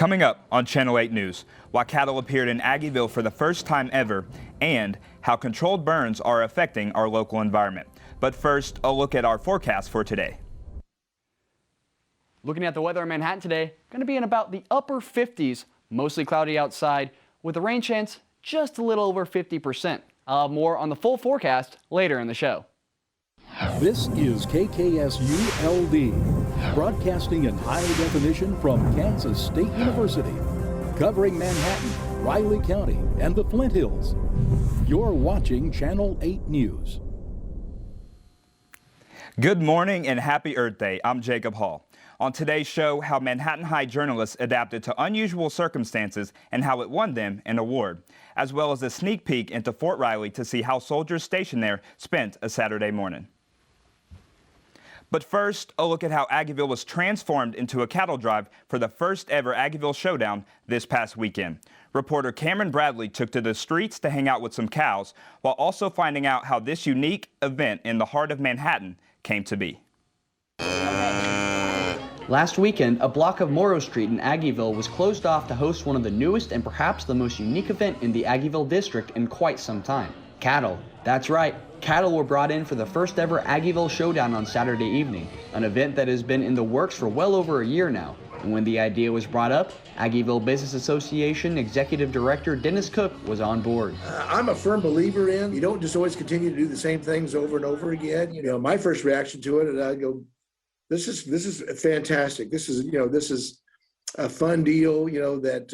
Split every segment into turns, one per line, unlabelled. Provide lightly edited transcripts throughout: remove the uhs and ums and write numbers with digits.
Coming up on Channel 8 News, why cattle appeared in Aggieville for the first time ever, and how controlled burns are affecting our local environment. But first, a look at our forecast for today.
Looking at the weather in Manhattan today, going to be in about the upper 50s, mostly cloudy outside, with a rain chance just a little over 50%. I'll have more on the full forecast later in the show.
This is KKSU-LD, broadcasting in high definition from Kansas State University, covering Manhattan, Riley County, and the Flint Hills. You're watching Channel 8 News.
Good morning and happy Earth Day. I'm Jacob Hall. On today's show, how Manhattan High journalists adapted to unusual circumstances and how it won them an award, as well as a sneak peek into Fort Riley to see how soldiers stationed there spent a Saturday morning. But first, a look at how Aggieville was transformed into a cattle drive for the first ever Aggieville Showdown this past weekend. Reporter Cameron Bradley took to the streets to hang out with some cows, while also finding out how this unique event in the heart of Manhattan came to be.
Last weekend, a block of Morrow Street in Aggieville was closed off to host one of the newest and perhaps the most unique event in the Aggieville district in quite some time. Cattle. That's right. Cattle were brought in for the first ever Aggieville Showdown on Saturday evening, an event that has been in the works for well over a year now. And when the idea was brought up, Aggieville Business Association Executive Director Dennis Cook was on board.
I'm a firm believer in, you don't just always continue to do the same things over and over again. You know, my first reaction to it, and I go, this is fantastic. This is a fun deal, that,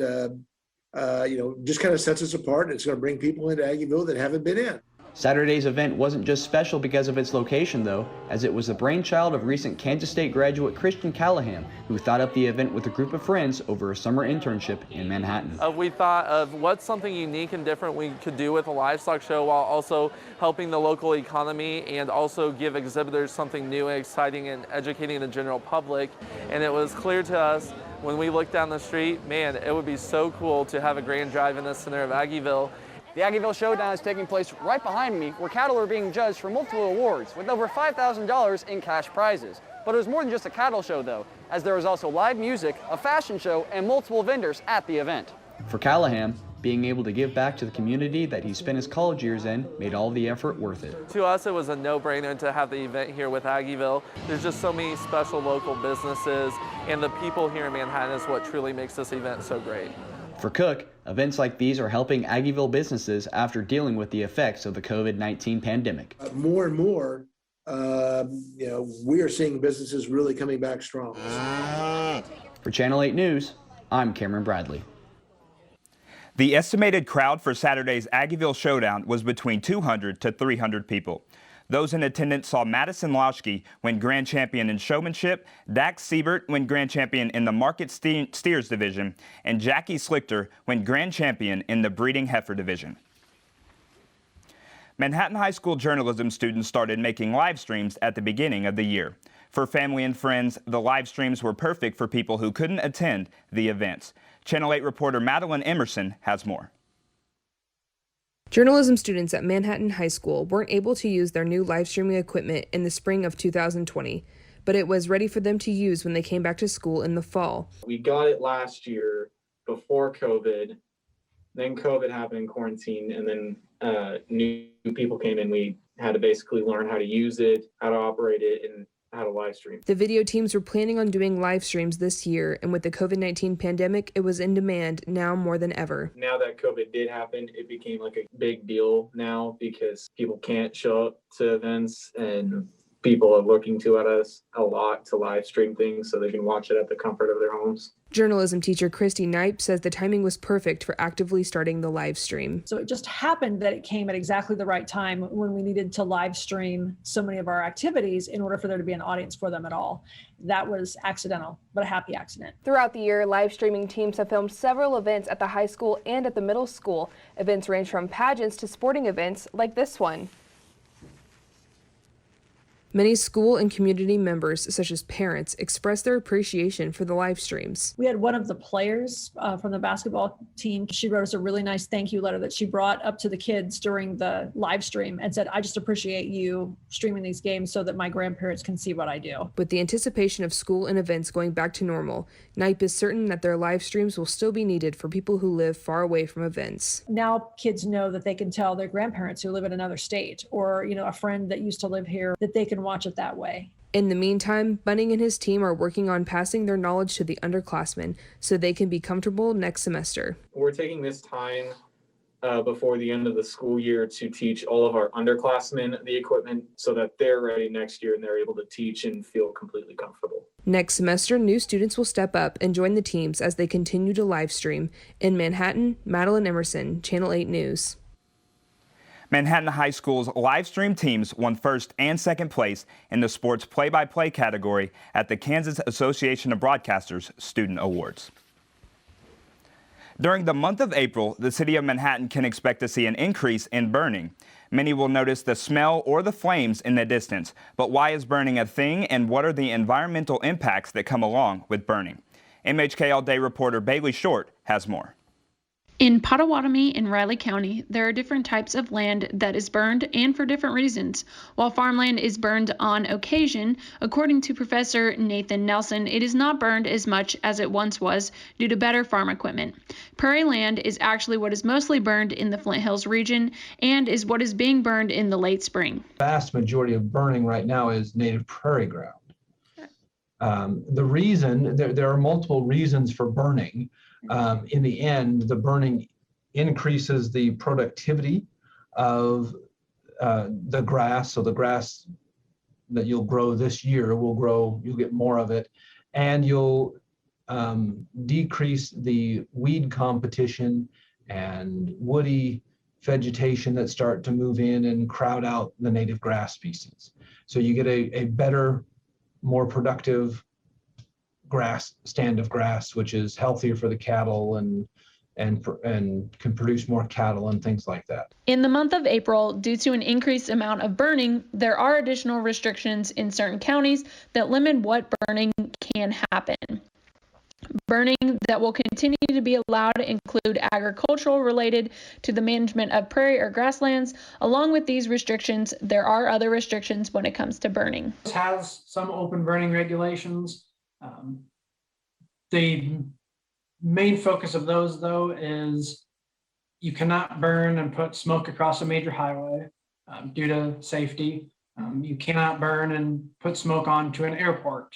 just kind of sets us apart. And it's going to bring people into Aggieville that haven't been in.
Saturday's event wasn't just special because of its location, though, as it was the brainchild of recent Kansas State graduate Christian Callahan, who thought up the event with a group of friends over a summer internship in Manhattan.
We thought of what's something unique and different we could do with a livestock show while also helping the local economy and also give exhibitors something new and exciting and educating the general public. And it was clear to us when we looked down the street, man, it would be so cool to have a grand drive in the center of Aggieville.
The Aggieville Showdown is taking place right behind me, where cattle are being judged for multiple awards, with over $5,000 in cash prizes. But it was more than just a cattle show, though, as there was also live music, a fashion show, and multiple vendors at the event. For Callahan, being able to give back to the community that he spent his college years in made all the effort worth it.
To us, it was a no-brainer to have the event here with Aggieville. There's just so many special local businesses, and the people here in Manhattan is what truly makes this event so great.
For Cook, events like these are helping Aggieville businesses after dealing with the effects of the COVID-19 pandemic.
More and more, we are seeing businesses really coming back strong.
For Channel 8 News, I'm Cameron Bradley.
The estimated crowd for Saturday's Aggieville Showdown was between 200 to 300 people. Those in attendance saw Madison Lauschke win grand champion in showmanship, Dax Siebert win grand champion in the market steers division, and Jackie Slichter win grand champion in the breeding heifer division. Manhattan High School journalism students started making live streams at the beginning of the year. For family and friends, the live streams were perfect for people who couldn't attend the events. Channel 8 reporter Madeline Emerson has more.
Journalism students at Manhattan High School weren't able to use their new live streaming equipment in the spring of 2020, but it was ready for them to use when they came back to school in the fall.
We got it last year before COVID, then COVID happened in quarantine, and then new people came in. We had to basically learn how to use it, how to operate it, and how to live stream.
The video teams were planning on doing live streams this year, and with the COVID-19 pandemic, it was in demand now more than ever.
Now that COVID did happen, it became like a big deal now because people can't show up to events, and people are looking to at us a lot to live stream things so they can watch it at the comfort of their homes.
Journalism teacher Christy Knipe says the timing was perfect for actively starting the live stream.
So it just happened that it came at exactly the right time when we needed to live stream so many of our activities in order for there to be an audience for them at all. That was accidental, but a happy accident.
Throughout the year, live streaming teams have filmed several events at the high school and at the middle school. Events range from pageants to sporting events like this one.
Many school and community members, such as parents, expressed their appreciation for the live streams.
We had one of the players from the basketball team. She wrote us a really nice thank you letter that she brought up to the kids during the live stream and said, I just appreciate you streaming these games so that my grandparents can see what I do.
With the anticipation of school and events going back to normal, NYPE is certain that their live streams will still be needed for people who live far away from events.
Now kids know that they can tell their grandparents who live in another state or, a friend that used to live here that they can watch it that way.
In the meantime, Bunning and his team are working on passing their knowledge to the underclassmen so they can be comfortable next semester.
We're taking this time before the end of the school year to teach all of our underclassmen the equipment so that they're ready next year and they're able to teach and feel completely comfortable.
Next semester, new students will step up and join the teams as they continue to live stream. In Manhattan, Madeline Emerson, Channel 8 News.
Manhattan High School's live stream teams won first and second place in the sports play-by-play category at the Kansas Association of Broadcasters Student Awards. During the month of April, the city of Manhattan can expect to see an increase in burning. Many will notice the smell or the flames in the distance. But why is burning a thing, and what are the environmental impacts that come along with burning? MHK All Day reporter Bailey Short has more.
In Potawatomi and Riley County, there are different types of land that is burned and for different reasons. While farmland is burned on occasion, according to Professor Nathan Nelson, it is not burned as much as it once was due to better farm equipment. Prairie land is actually what is mostly burned in the Flint Hills region and is what is being burned in the late spring.
The vast majority of burning right now is native prairie ground. The reason, there are multiple reasons for burning. In the end, the burning increases the productivity of the grass. So the grass that you'll grow this year you'll get more of it, and you'll decrease the weed competition and woody vegetation that start to move in and crowd out the native grass species. So you get a better, more productive stand of grass, which is healthier for the cattle and can produce more cattle and things like that.
In the month of April, due to an increased amount of burning, there are additional restrictions in certain counties that limit what burning can happen. Burning that will continue to be allowed include agricultural related to the management of prairie or grasslands. Along with these restrictions, there are other restrictions when it comes to burning.
It has some open burning regulations. The main focus of those, though, is you cannot burn and put smoke across a major highway due to safety. You cannot burn and put smoke onto an airport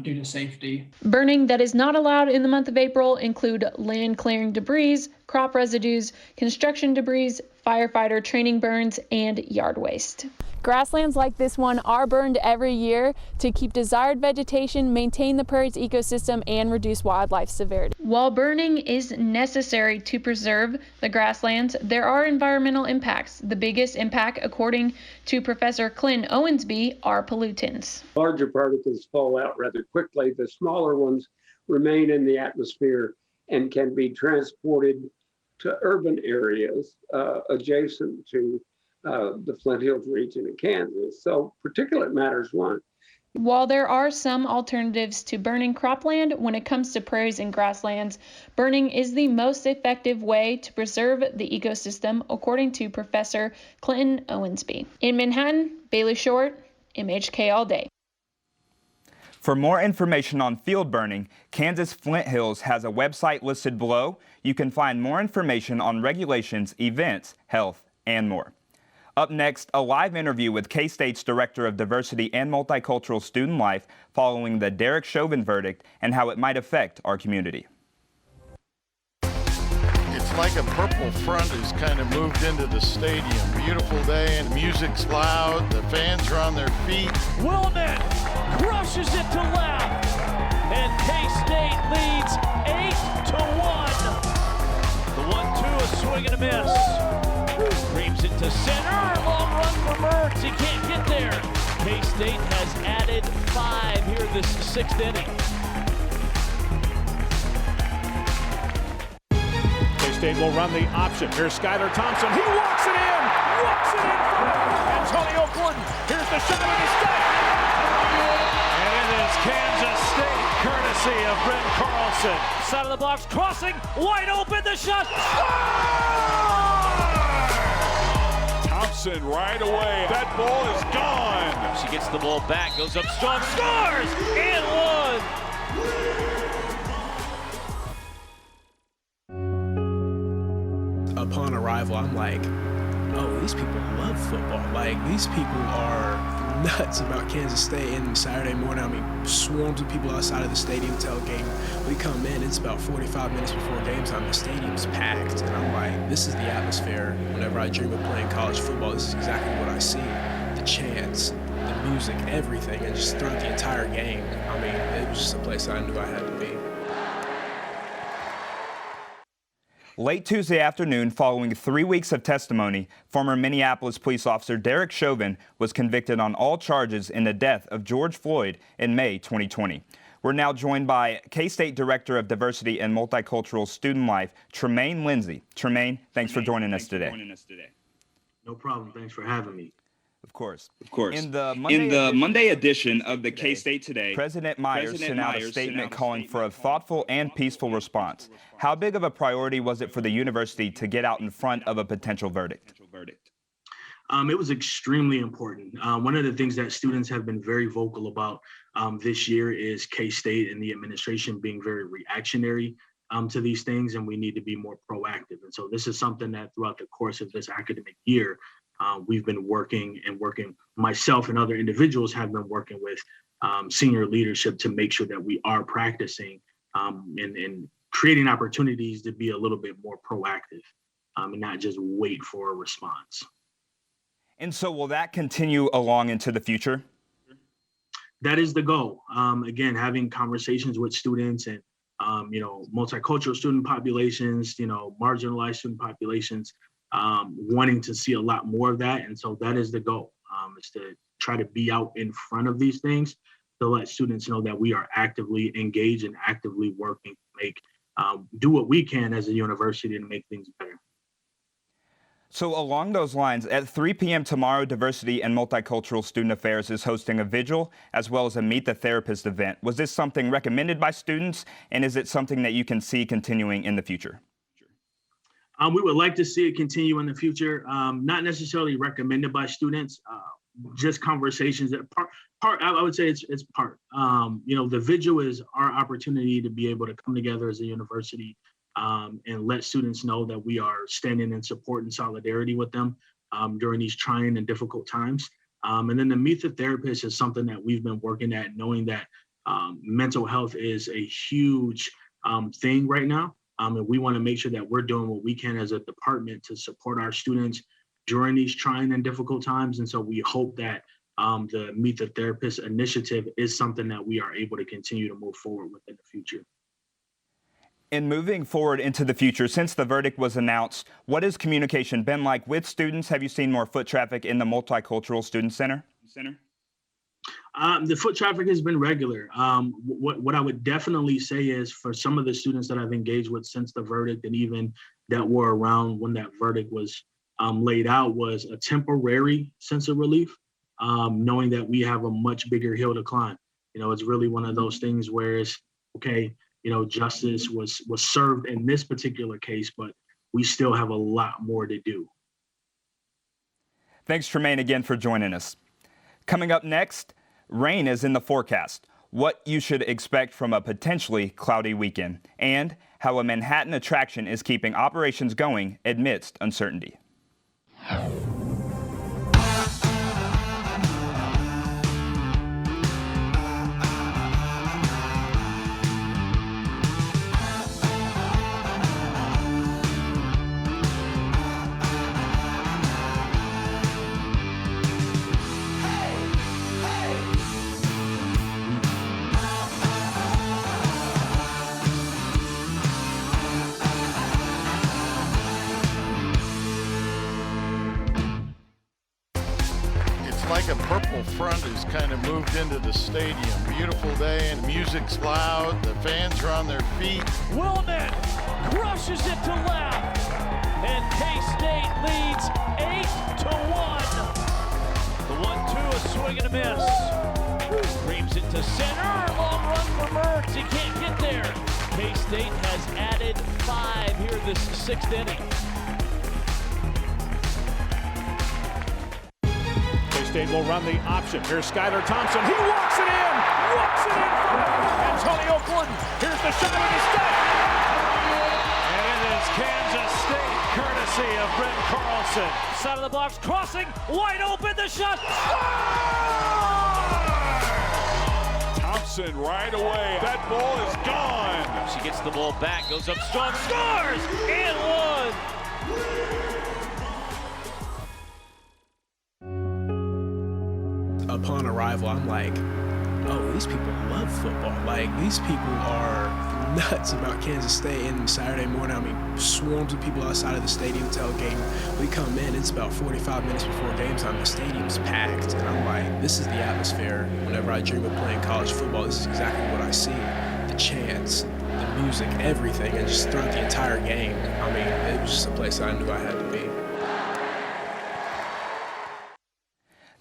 due to safety.
Burning that is not allowed in the month of April include land clearing debris, crop residues, construction debris, firefighter training burns, and yard waste. Grasslands like this one are burned every year to keep desired vegetation, maintain the prairie's ecosystem, and reduce wildlife severity. While burning is necessary to preserve the grasslands, there are environmental impacts. The biggest impact, according to Professor Clint Owensby, are pollutants.
Larger particles fall out rather quickly. The smaller ones remain in the atmosphere and can be transported to urban areas adjacent to the Flint Hills region of Kansas. So particulate matter is one.
While there are some alternatives to burning cropland, when it comes to prairies and grasslands, burning is the most effective way to preserve the ecosystem, according to Professor Clinton Owensby. In Manhattan, Bailey Short, MHK All Day.
For more information on field burning, Kansas Flint Hills has a website listed below. You can find more information on regulations, events, health, and more. Up next, a live interview with K-State's Director of Diversity and Multicultural Student Life following the Derek Chauvin verdict and how it might affect our community.
It's like a purple front has kind of moved into the stadium. Beautiful day and music's loud. The fans are on their feet.
Willman crushes it to left, and K-State leads 8-1. The 1-2, a swing and a miss. Creeps it to center, long run for Mertz, he can't get there. K-State has added 5 here this 6th inning. K-State will run the option. Here's Skylar Thompson. He walks it in. Walks it in for Antonio Gordon. Here's the shot and it's good. And it is Kansas State, courtesy of Brent Carlson. Side of the box, crossing, wide open, the shot.
Thompson right away. That ball is gone.
She gets the ball back, goes up strong, scores, and one.
Upon arrival, I'm like, oh, these people love football. Like, these people are nuts about Kansas State. And Saturday morning, I mean, swarms of people outside of the stadium tailgate. We come in, it's about 45 minutes before game time. The stadium's packed. And I'm like, this is the atmosphere. Whenever I dream of playing college football, this is exactly what I see. The chants, the music, everything. And just throughout the entire game, I mean, it was just a place I knew I had to be.
Late Tuesday afternoon, following 3 weeks of testimony, former Minneapolis police officer Derek Chauvin was convicted on all charges in the death of George Floyd in May 2020. We're now joined by K-State Director of Diversity and Multicultural Student Life, Tremaine Lindsay. Tremaine, thanks for joining us today.
No problem. Thanks for having me.
Of course.
In
the
Monday edition of the K-State Today,
President Myers sent out a statement calling for a thoughtful and peaceful response. How big of a priority was it for the university to get out in front of a potential verdict?
It was extremely important. One of the things that students have been very vocal about this year is K-State and the administration being very reactionary to these things, and we need to be more proactive. And so this is something that throughout the course of this academic year, we've been working. Myself and other individuals have been working with senior leadership to make sure that we are practicing and creating opportunities to be a little bit more proactive and not just wait for a response.
And so will that continue along into the future?
That is the goal. Again, having conversations with students and multicultural student populations, marginalized student populations, wanting to see a lot more of that. And so that is the goal, is to try to be out in front of these things to let students know that we are actively engaged and actively working to make, do what we can as a university to make things better.
So along those lines, at 3 p.m. tomorrow, Diversity and Multicultural Student Affairs is hosting a vigil as well as a Meet the Therapist event. Was this something recommended by students, and is it something that you can see continuing in the future?
We would like to see it continue in the future, not necessarily recommended by students, just conversations that part, I would say it's part. The vigil is our opportunity to be able to come together as a university and let students know that we are standing in support and solidarity with them during these trying and difficult times. And then the Meet the Therapist is something that we've been working at, knowing that mental health is a huge thing right now. And we want to make sure that we're doing what we can as a department to support our students during these trying and difficult times. And so we hope that the Meet the Therapist initiative is something that we are able to continue to move forward with in the future.
And moving forward into the future, since the verdict was announced, what has communication been like with students? Have you seen more foot traffic in the Multicultural Student Center?
The foot traffic has been regular. What I would definitely say is for some of the students that I've engaged with since the verdict and even that were around when that verdict was laid out was a temporary sense of relief, knowing that we have a much bigger hill to climb. It's really one of those things where it's, okay, justice was served in this particular case, but we still have a lot more to do.
Thanks, Tremaine, again for joining us. Coming up next, rain is in the forecast, what you should expect from a potentially cloudy weekend, and how a Manhattan attraction is keeping operations going amidst uncertainty.
front has kind of moved into the stadium. Beautiful day and music's loud. The fans are on their feet.
Willman crushes it to left, and K-State leads 8-1. The 1-2, a swing and a miss. Reams it to center, long run for Mertz. He can't get there. K-State has added 5 here this 6th inning.
K-State will run the option. Here's Skylar Thompson. He walks it in. Walks it in for Antonio Gordon. Here's the shot of the step.
And it is Kansas State, courtesy of Brent Carlson. Side of the box, crossing, wide open, the shot.
Thompson right away. That ball is gone.
She gets the ball back, goes up strong, scores, and one.
Upon arrival, I'm like, oh, these people love football. Like, these people are nuts about Kansas State. And Saturday morning, I mean, swarms of people outside of the stadium tailgating. We come in, it's about 45 minutes before game time. The stadium's packed. And I'm like, this is the atmosphere. Whenever I dream of playing college football, this is exactly what I see. The chants, the music, everything. And just throughout the entire game, I mean, it was just a place I knew I had to be.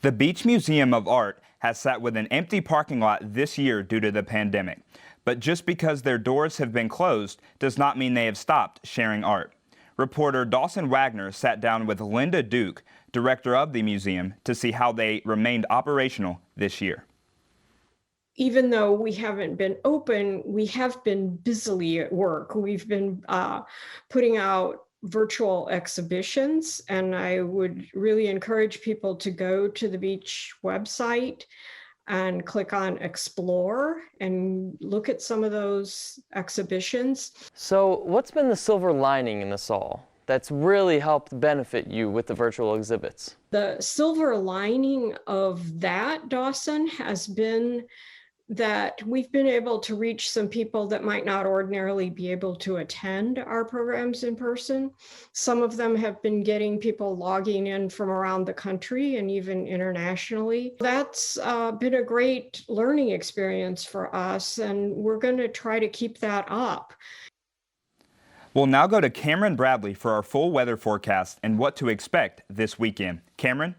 The Beach Museum of Art has sat with an empty parking lot this year due to the pandemic. But just because their doors have been closed does not mean they have stopped sharing art. Reporter Dawson Wagner sat down with Linda Duke, director of the museum, to see how they remained operational this year.
Even though we haven't been open, we have been busily at work. We've been putting out virtual exhibitions, and I would really encourage people to go to the Beach website and click on Explore and look at some of those exhibitions.
So what's been the silver lining in this all that's really helped benefit you with the virtual exhibits?
The silver lining of that, Dawson, has been that we've been able to reach some people that might not ordinarily be able to attend our programs in person. Some of them have been getting people logging in from around the country and even internationally. That's been a great learning experience for us, and we're going to try to keep that up.
We'll now go to Cameron Bradley for our full weather forecast and what to expect this weekend. Cameron?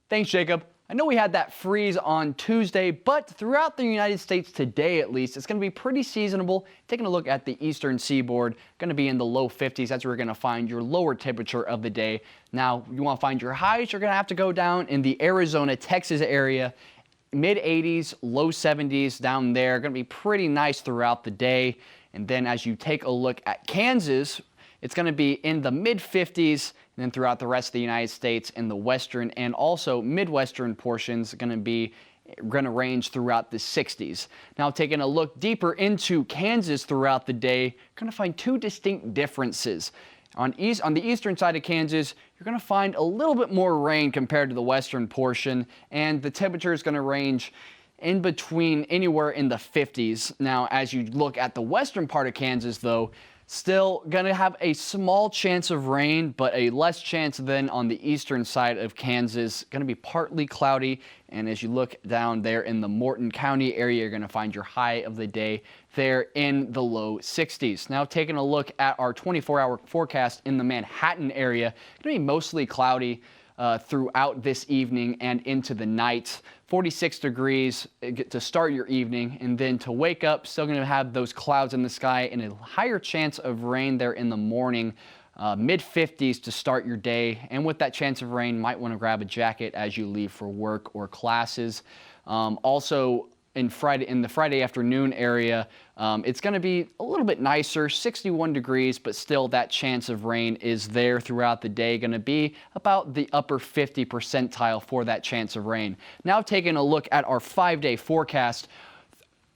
Thanks, Jacob. I know we had that freeze on Tuesday, but throughout the United States today, at least, it's going to be pretty seasonable. Taking a look at the eastern seaboard, going to be in the low 50s. That's where you're going to find your lower temperature of the day. Now, you want to find your highs, you're going to have to go down in the Arizona, Texas area. Mid 80s, low 70s down there. Going to be pretty nice throughout the day. And then as you take a look at Kansas, it's going to be in the mid 50s. And then throughout the rest of the United States in the western and also midwestern portions going to range throughout the 60s. Now taking a look deeper into Kansas throughout the day, you're going to find two distinct differences. On the eastern side of Kansas, you're going to find a little bit more rain compared to the western portion, and the temperature is going to range in between anywhere in the 50s. Now as you look at the western part of Kansas though, still going to have a small chance of rain, but a less chance than on the eastern side of Kansas. Going to be partly cloudy, and as you look down there in the Morton County area, you're going to find your high of the day there in the low 60s. Now taking a look at our 24-hour forecast in the Manhattan area, going to be mostly cloudy throughout this evening and into the night. 46 degrees to start your evening, and then to wake up, still going to have those clouds in the sky and a higher chance of rain there in the morning. Mid 50s to start your day, and with that chance of rain, might want to grab a jacket as you leave for work or classes. Also, in the Friday afternoon area, it's going to be a little bit nicer, 61 degrees, but still that chance of rain is there throughout the day, going to be about the upper 50 percentile for that chance of rain. Now taking a look at our 5-day forecast.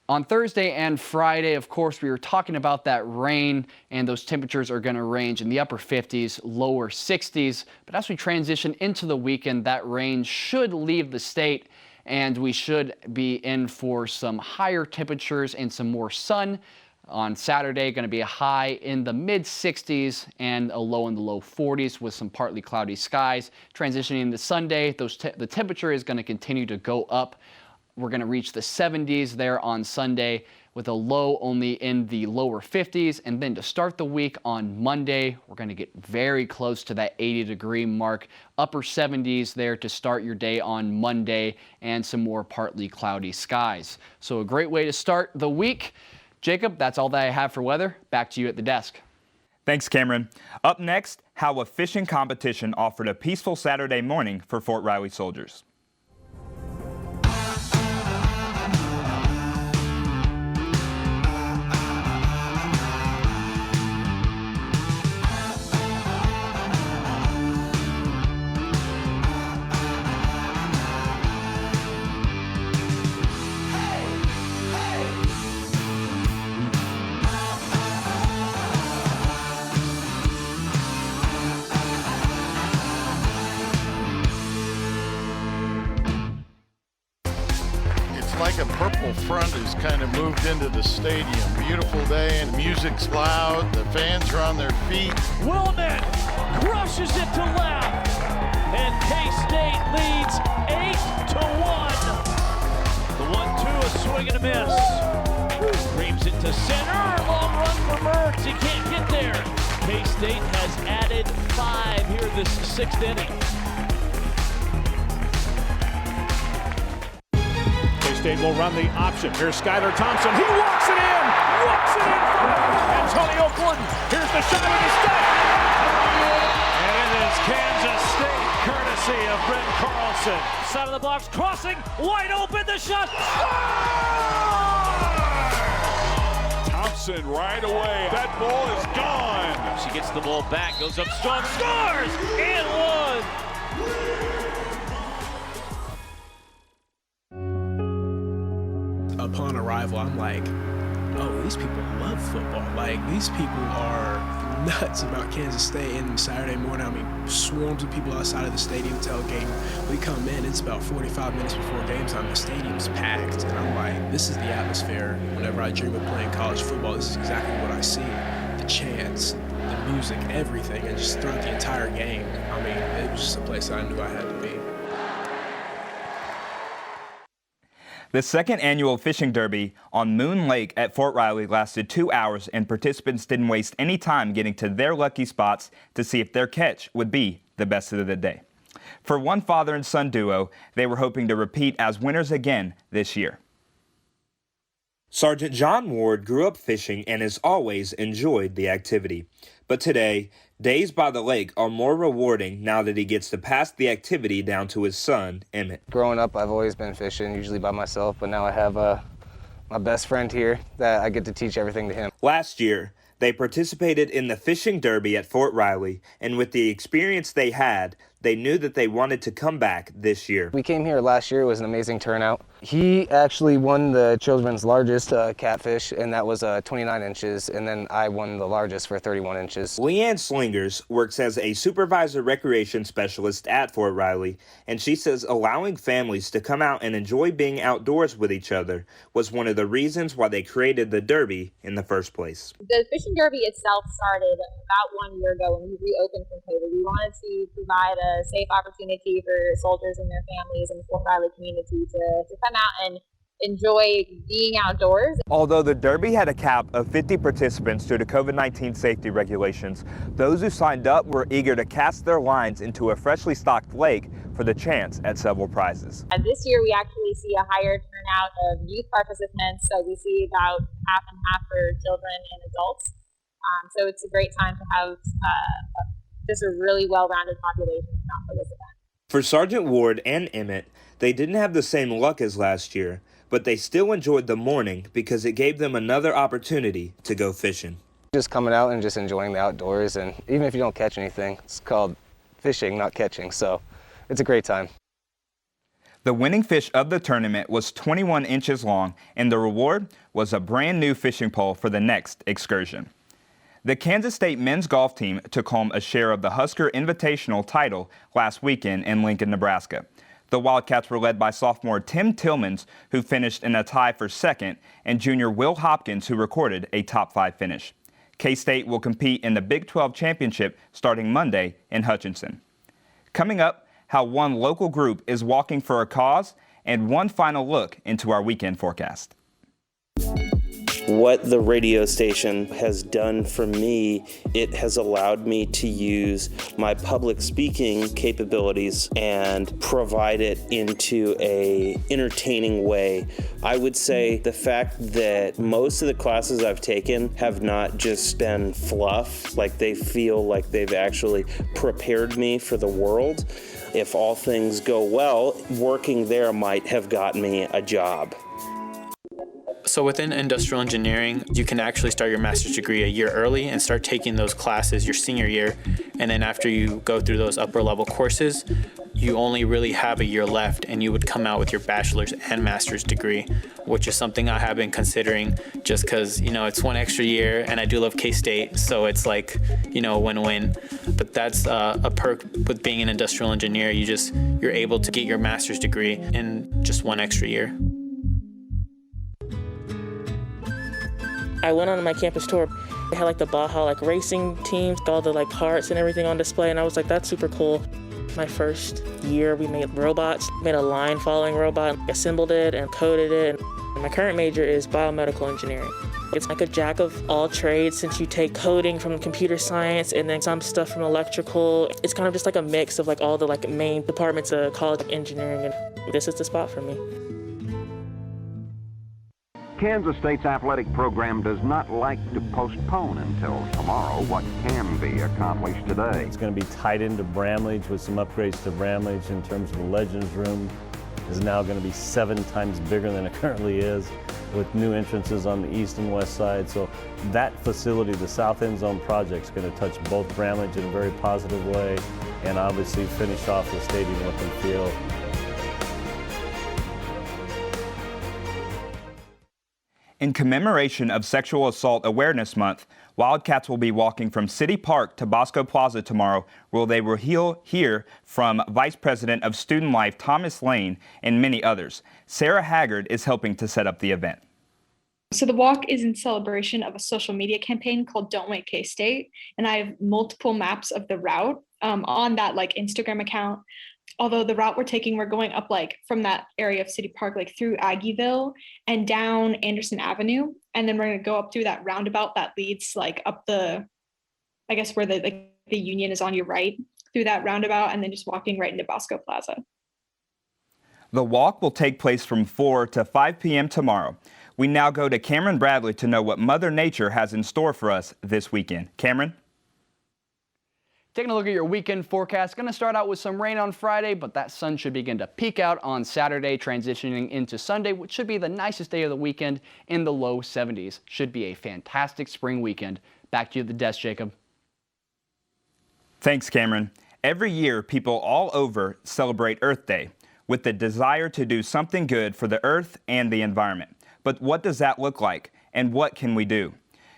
On Thursday and Friday, of course, we were talking about that rain, and those temperatures are going to range in the upper 50s, lower 60s. But as we transition into the weekend, that rain should leave the state, and we should be in for some higher temperatures and some more sun.
On Saturday, going to be a high in the mid 60s and a low in the low 40s with some partly cloudy skies. Transitioning to Sunday, the temperature is going to continue to go up. We're going to reach the 70s there on Sunday with a low only in the lower 50s. And then to start the week on Monday, we're going to get very close to that 80-degree mark. Upper 70s there to start your day on Monday and some more partly cloudy skies. So a great way to start the week. Jacob, that's all that I have for weather. Back to you at the desk.
Thanks, Cameron. Up next, how a fishing competition offered a peaceful Saturday morning for Fort Riley soldiers.
Like a purple front has kind of moved into the stadium. Beautiful day and music's loud. The fans are on their feet.
Willman crushes it to left. And K-State leads 8-1. The 1-2, a swing and a miss. Reams it to center. Long run for Mertz. He can't get there. K-State has added 5 here this 6th inning.
State will run the option. Here's Skylar Thompson. He walks it in. Walks it in. Antonio Gordon. Here's the shot and it's got it.
And it is Kansas State, courtesy of Brent Carlson. Side of the box, crossing, wide open, the shot.
Thompson right away. That ball is gone.
She gets the ball back, goes up strong, scores, and one.
Upon arrival, I'm like, oh, these people love football. Like, these people are nuts about Kansas State. And Saturday morning, I mean, swarms of people outside of the stadium tailgating. We come in, it's about 45 minutes before game time. The stadium's packed. And I'm like, this is the atmosphere. Whenever I dream of playing college football, this is exactly what I see. The chants, the music, everything. And just throughout the entire game, I mean, it was just a place I knew I had to be.
The second annual fishing derby on Moon Lake at Fort Riley lasted 2 hours, and participants didn't waste any time getting to their lucky spots to see if their catch would be the best of the day. For one father and son duo, they were hoping to repeat as winners again this year. Sergeant John Ward grew up fishing and has always enjoyed the activity. But today, days by the lake are more rewarding now that he gets to pass the activity down to his son, Emmett.
Growing up, I've always been fishing, usually by myself, but now I have my best friend here that I get to teach everything to him.
Last year, they participated in the fishing derby at Fort Riley, and with the experience they had, they knew that they wanted to come back this year.
We came here last year. It was an amazing turnout. He actually won the children's largest catfish, and that was 29 inches, and then I won the largest for 31 inches.
Leanne Slingers works as a supervisor recreation specialist at Fort Riley, and she says allowing families to come out and enjoy being outdoors with each other was one of the reasons why they created the derby in the first place.
The fishing derby itself started about 1 year ago when we reopened from COVID. We wanted to provide a safe opportunity for soldiers and their families in the Fort Riley community to come out and enjoy being outdoors.
Although the derby had a cap of 50 participants due to COVID-19 safety regulations, those who signed up were eager to cast their lines into a freshly stocked lake for the chance at several prizes.
This year we actually see a higher turnout of youth participants, so we see about half and half for children and adults. So it's a great time to have just a really well-rounded population come for this event.
For Sergeant Ward and Emmett, they didn't have the same luck as last year, but they still enjoyed the morning because it gave them another opportunity to go fishing.
Just coming out and just enjoying the outdoors, and even if you don't catch anything, it's called fishing, not catching, so it's a great time.
The winning fish of the tournament was 21 inches long, and the reward was a brand new fishing pole for the next excursion. The Kansas State men's golf team took home a share of the Husker Invitational title last weekend in Lincoln, Nebraska. The Wildcats were led by sophomore Tim Tillmans, who finished in a tie for second, and junior Will Hopkins, who recorded a top 5 finish. K-State will compete in the Big 12 Championship starting Monday in Hutchinson. Coming up, how one local group is walking for a cause, and one final look into our weekend forecast.
What the radio station has done for me, it has allowed me to use my public speaking capabilities and provide it into a entertaining way. I would say the fact that most of the classes I've taken have not just been fluff, like they feel like they've actually prepared me for the world. If all things go well, working there might have gotten me a job.
So within industrial engineering, you can actually start your master's degree a year early and start taking those classes your senior year. And then after you go through those upper level courses, you only really have a year left and you would come out with your bachelor's and master's degree, which is something I have been considering just because, it's one extra year and I do love K-State. So it's like, win-win. But that's a perk with being an industrial engineer. You're able to get your master's degree in just one extra year.
I went on my campus tour. They had the Baja racing teams, all the parts and everything on display, and I was like, that's super cool. My first year, we made robots, made a line following robot, assembled it and coded it. My current major is biomedical engineering. It's like a jack of all trades since you take coding from computer science and then some stuff from electrical. It's kind of just a mix of all the main departments of college engineering, and this is the spot for me.
Kansas State's athletic program does not like to postpone until tomorrow what can be accomplished today.
It's going to be tied into Bramlage with some upgrades to Bramlage in terms of the Legends Room. Is now going to be 7 times bigger than it currently is, with new entrances on the east and west side. So that facility, the South End Zone project, is going to touch both Bramlage in a very positive way, and obviously finish off the stadium look and feel.
In commemoration of Sexual Assault Awareness Month, Wildcats will be walking from City Park to Bosco Plaza tomorrow, where they will hear from Vice President of Student Life Thomas Lane and many others. Sarah Haggard is helping to set up the event.
So the walk is in celebration of a social media campaign called Don't Wait K-State, and I have multiple maps of the route on that Instagram account. Although the route we're taking, we're going up from that area of City Park, through Aggieville and down Anderson Avenue. And then we're going to go up through that roundabout that leads up where the Union is on your right, through that roundabout, and then just walking right into Bosco Plaza.
The walk will take place from 4 to 5 p.m. tomorrow. We now go to Cameron Bradley to know what Mother Nature has in store for us this weekend. Cameron?
Taking a look at your weekend forecast, going to start out with some rain on Friday, but that sun should begin to peak out on Saturday, transitioning into Sunday, which should be the nicest day of the weekend in the low 70s. Should be a fantastic spring weekend. Back to you at the desk, Jacob.
Thanks, Cameron. Every year, people all over celebrate Earth Day with the desire to do something good for the earth and the environment. But what does that look like, and what can we do?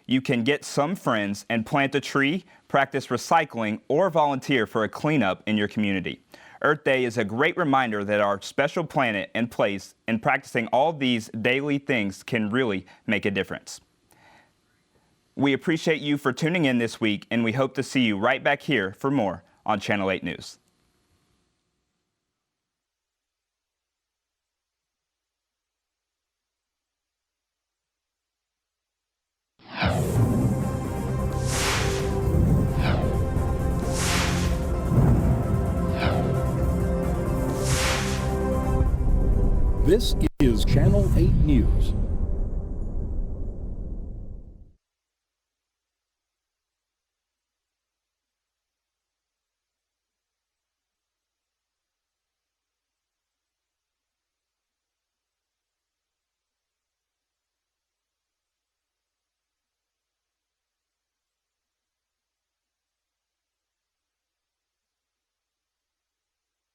You can get some friends and plant a tree, practice recycling, or volunteer for a cleanup in your community. Earth Day is a great reminder that our special planet and place, and practicing all these daily things can really make a difference. We appreciate you for tuning in this week, and we hope to see you right back here for more on Channel 8 News.
This is Channel 8 News.